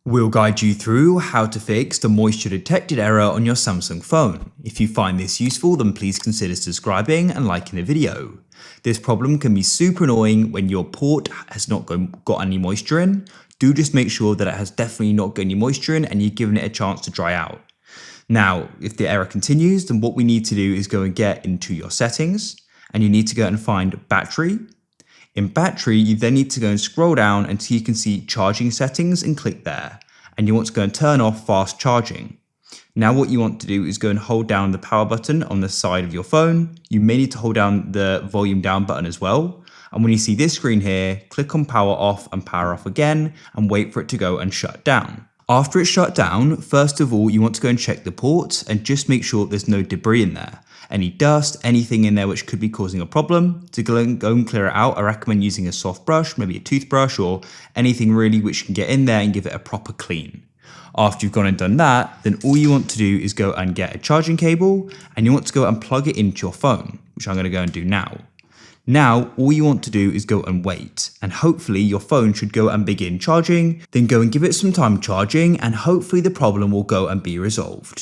We'll guide you through how to fix the moisture detected error on your Samsung phone. If you find this useful, then please consider subscribing and liking the video. This problem can be super annoying when your port has not got any moisture in. Do just make sure that it has definitely not got any moisture in and you've given it a chance to dry out. Now, if the error continues, then what we need to do is go and get into your settings and you need to go and find battery. In battery, you then need to go and scroll down until you can see charging settings and click there. And you want to go and turn off fast charging. Now what you want to do is go and hold down the power button on the side of your phone. You may need to hold down the volume down button as well. And when you see this screen here, click on power off and power off again and wait for it to go and shut down. After it's shut down, first of all, you want to go and check the ports and just make sure there's no debris in there. Any dust, anything in there which could be causing a problem. To go and clear it out, I recommend using a soft brush, maybe a toothbrush or anything really which can get in there and give it a proper clean. After you've gone and done that, then all you want to do is go and get a charging cable and you want to go and plug it into your phone, which I'm going to go and do now. Now, all you want to do is go and wait, and hopefully your phone should go and begin charging, then go and give it some time charging, and hopefully the problem will go and be resolved.